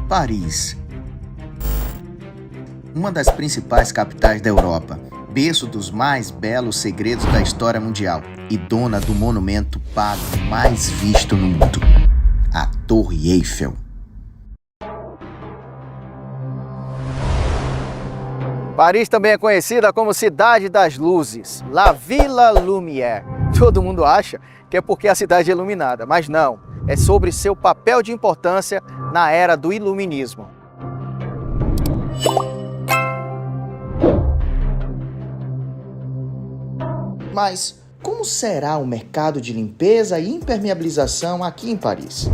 Paris. Uma das principais capitais da Europa, berço dos mais belos segredos da história mundial e dona do monumento pago mais visto no mundo, a Torre Eiffel. Paris também é conhecida como Cidade das Luzes, La Villa Lumière. Todo mundo acha que é porque a cidade é iluminada, mas não, é sobre seu papel de importância na era do iluminismo. Mas como será o mercado de limpeza e impermeabilização aqui em Paris?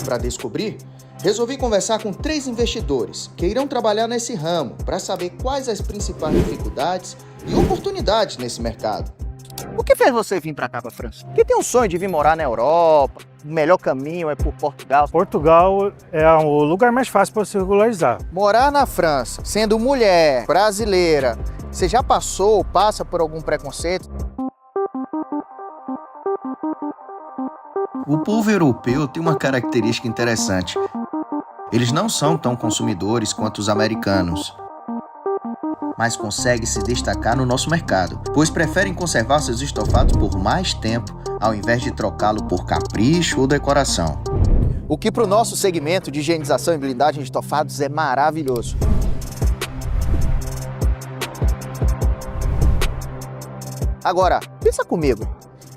Para descobrir, resolvi conversar com 3 investidores que irão trabalhar nesse ramo para saber quais as principais dificuldades e oportunidades nesse mercado. O que fez você vir para cá, para a França? Porque tem um sonho de vir morar na Europa, o melhor caminho é por Portugal. Portugal é o lugar mais fácil para se regularizar. Morar na França, sendo mulher, brasileira, você já passou ou passa por algum preconceito? O povo europeu tem uma característica interessante. Eles não são tão consumidores quanto os americanos, mas conseguem se destacar no nosso mercado, pois preferem conservar seus estofados por mais tempo, ao invés de trocá-lo por capricho ou decoração. O que para o nosso segmento de higienização e blindagem de estofados é maravilhoso. Agora, pensa comigo.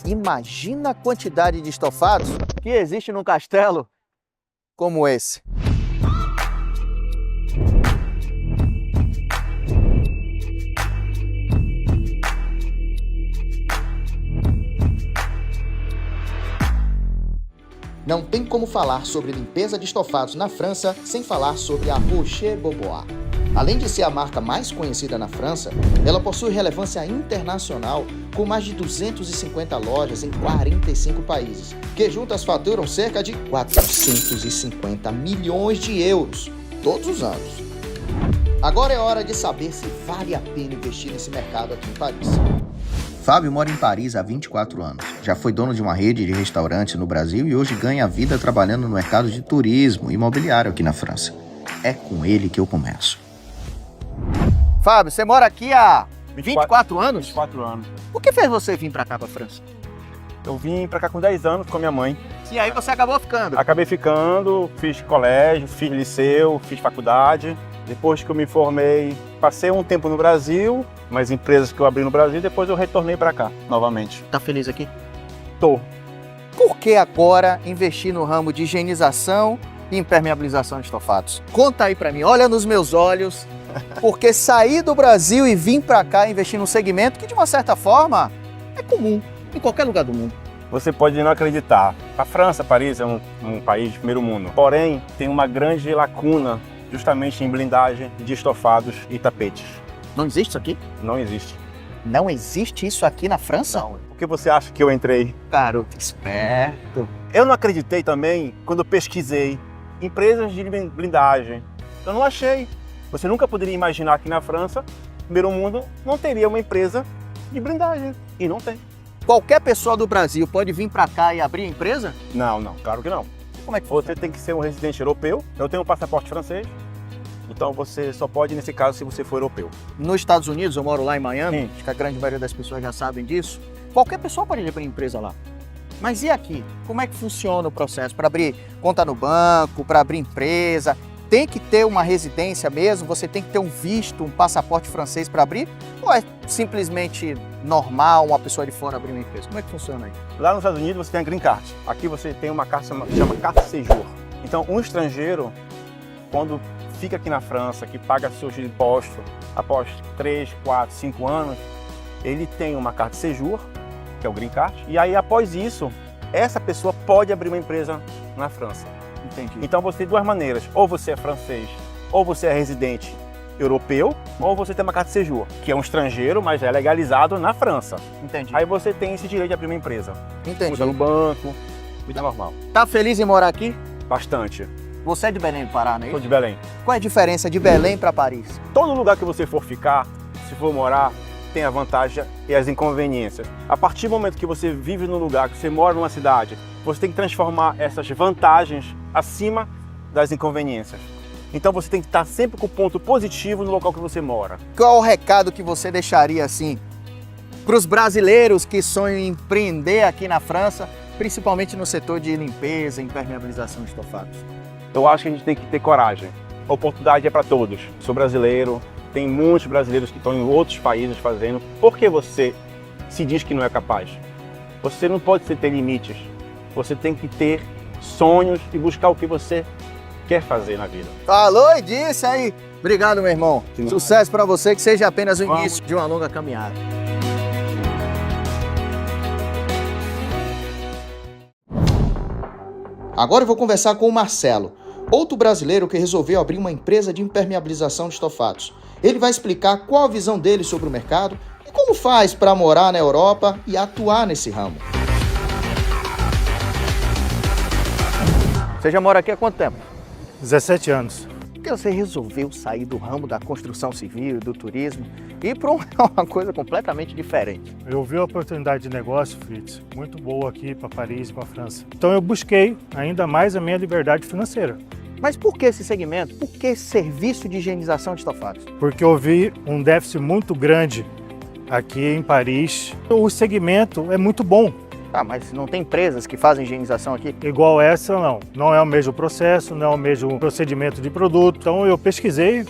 Imagina a quantidade de estofados que existe num castelo como esse. Não tem como falar sobre limpeza de estofados na França sem falar sobre a Rocher Bobois. Além de ser a marca mais conhecida na França, ela possui relevância internacional com mais de 250 lojas em 45 países, que juntas faturam cerca de 450 milhões de euros todos os anos. Agora é hora de saber se vale a pena investir nesse mercado aqui em Paris. Fábio mora em Paris há 24 anos. Já foi dono de uma rede de restaurantes no Brasil e hoje ganha a vida trabalhando no mercado de turismo e imobiliário aqui na França. É com ele que eu começo. Fábio, você mora aqui há 24 anos? 24 anos. O que fez você vir para cá, para a França? Eu vim pra cá com 10 anos com a minha mãe. E aí você acabou ficando? Acabei ficando, fiz colégio, fiz liceu, fiz faculdade. Depois que eu me formei, passei um tempo no Brasil, umas empresas que eu abri no Brasil, depois eu retornei pra cá novamente. Tá feliz aqui? Tô. Por que agora investir no ramo de higienização e impermeabilização de estofados? Conta aí pra mim, olha nos meus olhos, porque sair do Brasil e vir pra cá investir num segmento que de uma certa forma é comum em qualquer lugar do mundo. Você pode não acreditar, a França, Paris é um país de primeiro mundo, porém tem uma grande lacuna justamente em blindagem de estofados e tapetes. Não existe isso aqui? Não existe. Não existe isso aqui na França? Não. Por que você acha que eu entrei? Garoto esperto. Eu não acreditei também quando eu pesquisei empresas de blindagem. Eu não achei. Você nunca poderia imaginar que na França, primeiro mundo, não teria uma empresa de blindagem. E não tem. Qualquer pessoa do Brasil pode vir para cá e abrir a empresa? Não, claro que não. Como é que Você tem que ser um residente europeu. Eu tenho um passaporte francês. Então você só pode, nesse caso, se você for europeu. Nos Estados Unidos, eu moro lá em Miami, Sim. acho que a grande maioria das pessoas já sabem disso. Qualquer pessoa pode abrir empresa lá. Mas e aqui? Como é que funciona o processo? Para abrir conta no banco, para abrir empresa? Tem que ter uma residência mesmo? Você tem que ter um visto, um passaporte francês para abrir? Ou é simplesmente normal uma pessoa de fora abrir uma empresa? Como é que funciona aí? Lá nos Estados Unidos você tem a Green Card. Aqui você tem uma carta que chama Carta Séjour. Então um estrangeiro, quando fica aqui na França, que paga seus impostos após 3, 4, 5 anos, ele tem uma carta de séjour, que é o Green Card, e aí após isso, essa pessoa pode abrir uma empresa na França. Entendi. Então você tem duas maneiras, ou você é francês, ou você é residente europeu, ou você tem uma carta de séjour, que é um estrangeiro, mas é legalizado na França. Entendi. Aí você tem esse direito de abrir uma empresa. Entendi. Cuida no banco, vida normal. Tá feliz em morar aqui? Bastante. Você é de Belém do Pará, não é Sou isso? de Belém. Qual é a diferença de Belém para Paris? Todo lugar que você for ficar, se for morar, tem a vantagem e as inconveniências. A partir do momento que você vive num lugar, que você mora numa cidade, você tem que transformar essas vantagens acima das inconveniências. Então você tem que estar sempre com o ponto positivo no local que você mora. Qual o recado que você deixaria assim para os brasileiros que sonham em empreender aqui na França, principalmente no setor de limpeza e impermeabilização de estofados? Eu acho que a gente tem que ter coragem. A oportunidade é para todos. Sou brasileiro, tem muitos brasileiros que estão em outros países fazendo. Por que você se diz que não é capaz? Você não pode ter limites. Você tem que ter sonhos e buscar o que você quer fazer na vida. Falou e disse aí. Obrigado, meu irmão. Sim. Sucesso para você, que seja apenas o início de uma longa caminhada. Agora eu vou conversar com o Marcelo, outro brasileiro que resolveu abrir uma empresa de impermeabilização de estofados. Ele vai explicar qual a visão dele sobre o mercado e como faz para morar na Europa e atuar nesse ramo. Você já mora aqui há quanto tempo? 17 anos. Por que você resolveu sair do ramo da construção civil e do turismo e ir para uma coisa completamente diferente? Eu vi a oportunidade de negócio, Fritz, muito boa aqui para Paris e para a França. Então eu busquei ainda mais a minha liberdade financeira. Mas por que esse segmento? Por que esse serviço de higienização de estofados? Porque eu vi um déficit muito grande aqui em Paris. O segmento é muito bom. Ah, mas não tem empresas que fazem higienização aqui? Igual essa, não. Não é o mesmo processo, não é o mesmo procedimento de produto. Então eu pesquisei,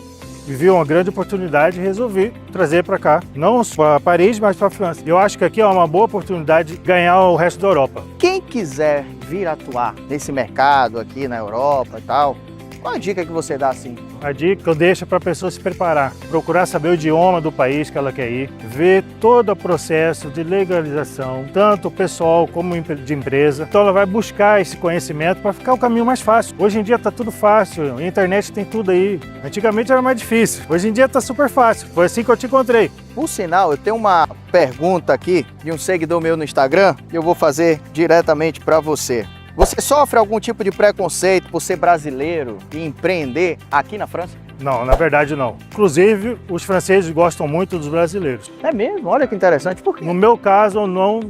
vi uma grande oportunidade e resolvi trazer para cá. Não para Paris, mas para a França. Eu acho que aqui é uma boa oportunidade de ganhar o resto da Europa. Quem quiser vir atuar nesse mercado aqui na Europa e tal, qual a dica que você dá assim? A dica que eu deixo para a pessoa se preparar, procurar saber o idioma do país que ela quer ir, ver todo o processo de legalização, tanto pessoal como de empresa. Então ela vai buscar esse conhecimento para ficar o caminho mais fácil. Hoje em dia está tudo fácil, a internet tem tudo aí. Antigamente era mais difícil, hoje em dia está super fácil. Foi assim que eu te encontrei. Por sinal, eu tenho uma pergunta aqui de um seguidor meu no Instagram que eu vou fazer diretamente para você. Você sofre algum tipo de preconceito por ser brasileiro e empreender aqui na França? Não, na verdade não. Inclusive, os franceses gostam muito dos brasileiros. É mesmo? Olha que interessante. Por quê? No meu caso, eu não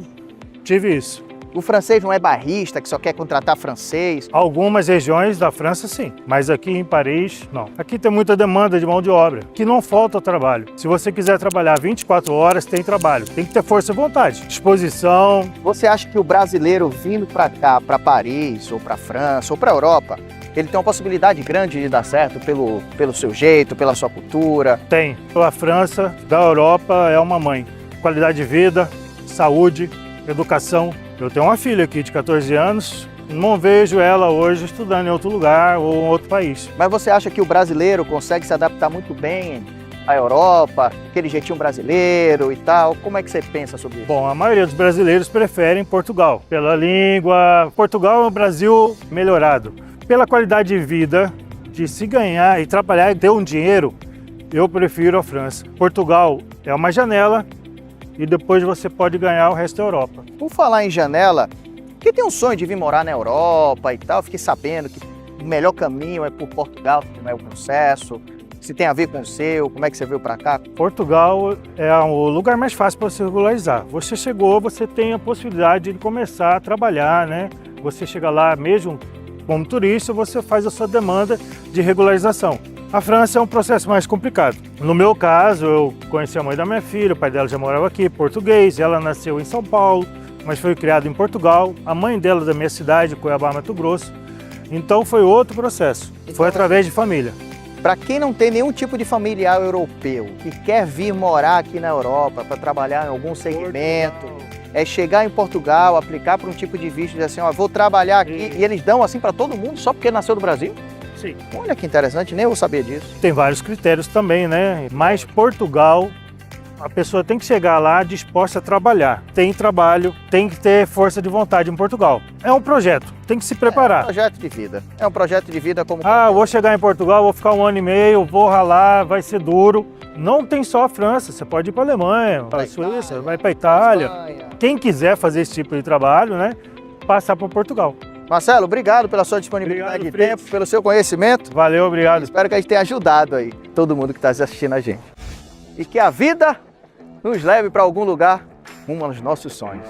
tive isso. O francês não é barrista, que só quer contratar francês? Algumas regiões da França, sim. Mas aqui em Paris, não. Aqui tem muita demanda de mão de obra, que não falta trabalho. Se você quiser trabalhar 24 horas, tem trabalho. Tem que ter força e vontade, disposição. Você acha que o brasileiro vindo para cá, para Paris, ou para França, ou para Europa, ele tem uma possibilidade grande de dar certo pelo seu jeito, pela sua cultura? Tem. A França, da Europa, é uma mãe. Qualidade de vida, saúde, educação. Eu tenho uma filha aqui de 14 anos, não vejo ela hoje estudando em outro lugar ou em outro país. Mas você acha que o brasileiro consegue se adaptar muito bem à Europa, aquele jeitinho brasileiro e tal? Como é que você pensa sobre isso? Bom, a maioria dos brasileiros preferem Portugal. Pela língua, Portugal é um Brasil melhorado. Pela qualidade de vida, de se ganhar e trabalhar e ter um dinheiro, eu prefiro a França. Portugal é uma janela e depois você pode ganhar o resto da Europa. Por falar em janela, quem tem um sonho de vir morar na Europa e tal, fiquei sabendo que o melhor caminho é por Portugal, como é o processo, se tem a ver com o seu, como é que você veio para cá? Portugal é o lugar mais fácil para você regularizar. Você chegou, você tem a possibilidade de começar a trabalhar, né? Você chega lá mesmo como turista, você faz a sua demanda de regularização. A França é um processo mais complicado. No meu caso, eu conheci a mãe da minha filha, o pai dela já morava aqui, português, ela nasceu em São Paulo, mas foi criada em Portugal. A mãe dela da minha cidade, Cuiabá, Mato Grosso. Então foi outro processo, foi através de família. Para quem não tem nenhum tipo de familiar europeu, que quer vir morar aqui na Europa para trabalhar em algum segmento, é chegar em Portugal, aplicar para um tipo de visto e dizer assim, ó, vou trabalhar aqui, e eles dão assim para todo mundo só porque nasceu no Brasil? Sim. Olha que interessante, nem eu sabia disso. Tem vários critérios também, né? Mas Portugal, a pessoa tem que chegar lá disposta a trabalhar. Tem trabalho, tem que ter força de vontade em Portugal. É um projeto, tem que se preparar. É um projeto de vida. É um projeto de vida como... Ah, vou chegar em Portugal, vou ficar 1 ano e meio, vou ralar, vai ser duro. Não tem só a França, você pode ir para a Alemanha, para a Suíça, vai para a Itália. Quem quiser fazer esse tipo de trabalho, né, passar para Portugal. Marcelo, obrigado pela sua disponibilidade de tempo, pelo seu conhecimento. Valeu, obrigado. Espero que a gente tenha ajudado aí todo mundo que está assistindo a gente. E que a vida nos leve para algum lugar rumo aos nossos sonhos.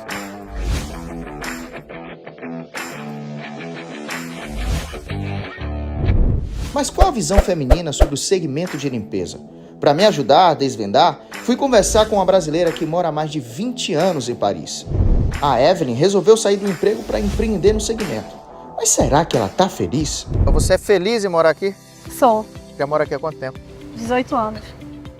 Mas qual a visão feminina sobre o segmento de limpeza? Para me ajudar a desvendar, fui conversar com uma brasileira que mora há mais de 20 anos em Paris. A Evelyn resolveu sair do emprego para empreender no segmento. Mas será que ela tá feliz? Você é feliz em morar aqui? Sou, Já mora aqui há quanto tempo? 18 anos.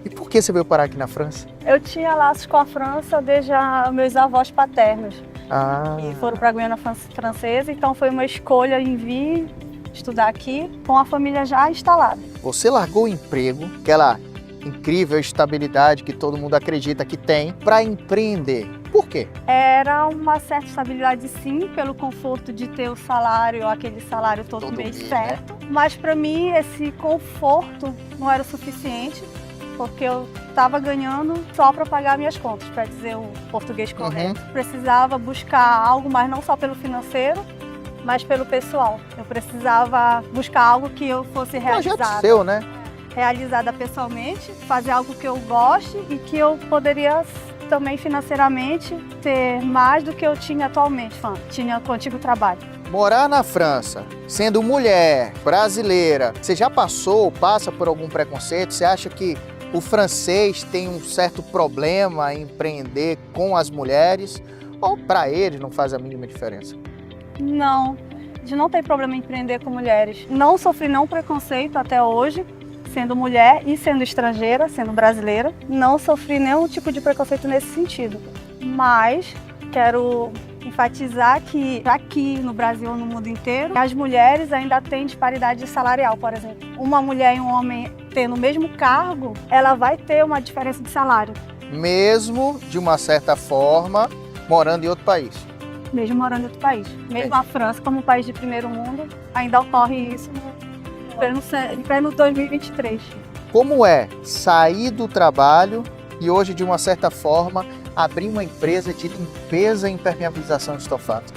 E por que você veio parar aqui na França? Eu tinha laços com a França desde meus avós paternos, Ah, que foram para a Guiana Francesa, então foi uma escolha em vir estudar aqui com a família já instalada. você largou o emprego, aquela incrível estabilidade que todo mundo acredita que tem, para empreender. Por quê? Era uma certa estabilidade sim, pelo conforto de ter o salário, aquele salário todo mês certo, mas para mim esse conforto não era o suficiente, porque eu estava ganhando só para pagar minhas contas, para dizer o português correto. Precisava buscar algo, mas não só pelo financeiro, mas pelo pessoal. Eu precisava buscar algo que eu fosse Projeto realizada. seu, né? Realizada pessoalmente, fazer algo que eu goste e que eu poderia também financeiramente ter mais do que eu tinha atualmente, tinha com o antigo trabalho. Morar na França, sendo mulher, brasileira, você já passou ou passa por algum preconceito? Você acha que o francês tem um certo problema em empreender com as mulheres? Ou para eles não faz a mínima diferença? Não, a gente não tem problema em empreender com mulheres. Não sofri nenhum preconceito até hoje, sendo mulher e sendo estrangeira, sendo brasileira. Não sofri nenhum tipo de preconceito nesse sentido. Mas quero enfatizar que aqui no Brasil ou no mundo inteiro, as mulheres ainda têm disparidade salarial, por exemplo. Uma mulher e um homem tendo o mesmo cargo, ela vai ter uma diferença de salário. Mesmo, de uma certa forma, morando em outro país. Mesmo morando em outro país. Mesmo a França, como um país de primeiro mundo, ainda ocorre isso em pleno 2023. Como é sair do trabalho e hoje, de uma certa forma, abrir uma empresa de limpeza e impermeabilização de estofados?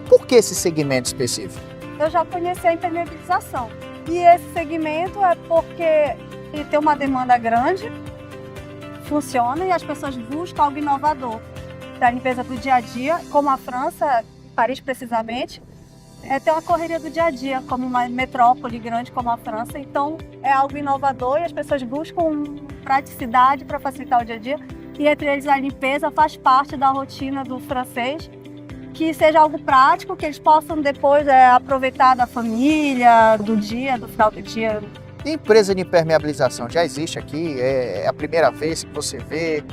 Por que esse segmento específico? Eu já conheci a impermeabilização. E esse segmento é porque ele tem uma demanda grande, funciona e as pessoas buscam algo inovador. Para a limpeza do dia a dia, como a França, Paris precisamente, tem uma correria do dia a dia, como uma metrópole grande como a França. Então é algo inovador e as pessoas buscam praticidade para facilitar o dia a dia. E entre eles a limpeza faz parte da rotina do francês, que seja algo prático, que eles possam depois aproveitar da família, do dia, do final do dia. E empresa de impermeabilização já existe aqui? É a primeira vez que você vê?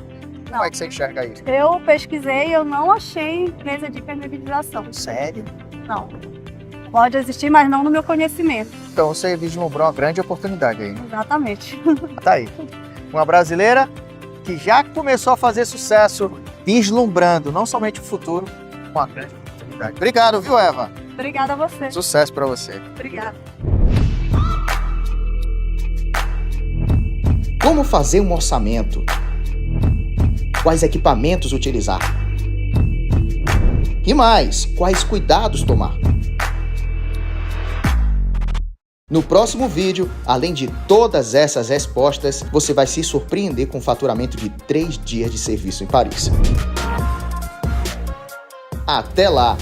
Como é que você enxerga isso? Eu pesquisei e eu não achei empresa de impermeabilização. Sério? Não. Pode existir, mas não no meu conhecimento. Então você vislumbrou uma grande oportunidade aí. Exatamente. Tá aí. Uma brasileira que já começou a fazer sucesso, vislumbrando não somente o futuro, com uma grande oportunidade. Obrigado, viu, Eva? Obrigada a você. Sucesso para você. Obrigada. Como fazer um orçamento? Quais equipamentos utilizar? E mais, quais cuidados tomar? No próximo vídeo, além de todas essas respostas, você vai se surpreender com o faturamento de 3 dias de serviço em Paris. Até lá!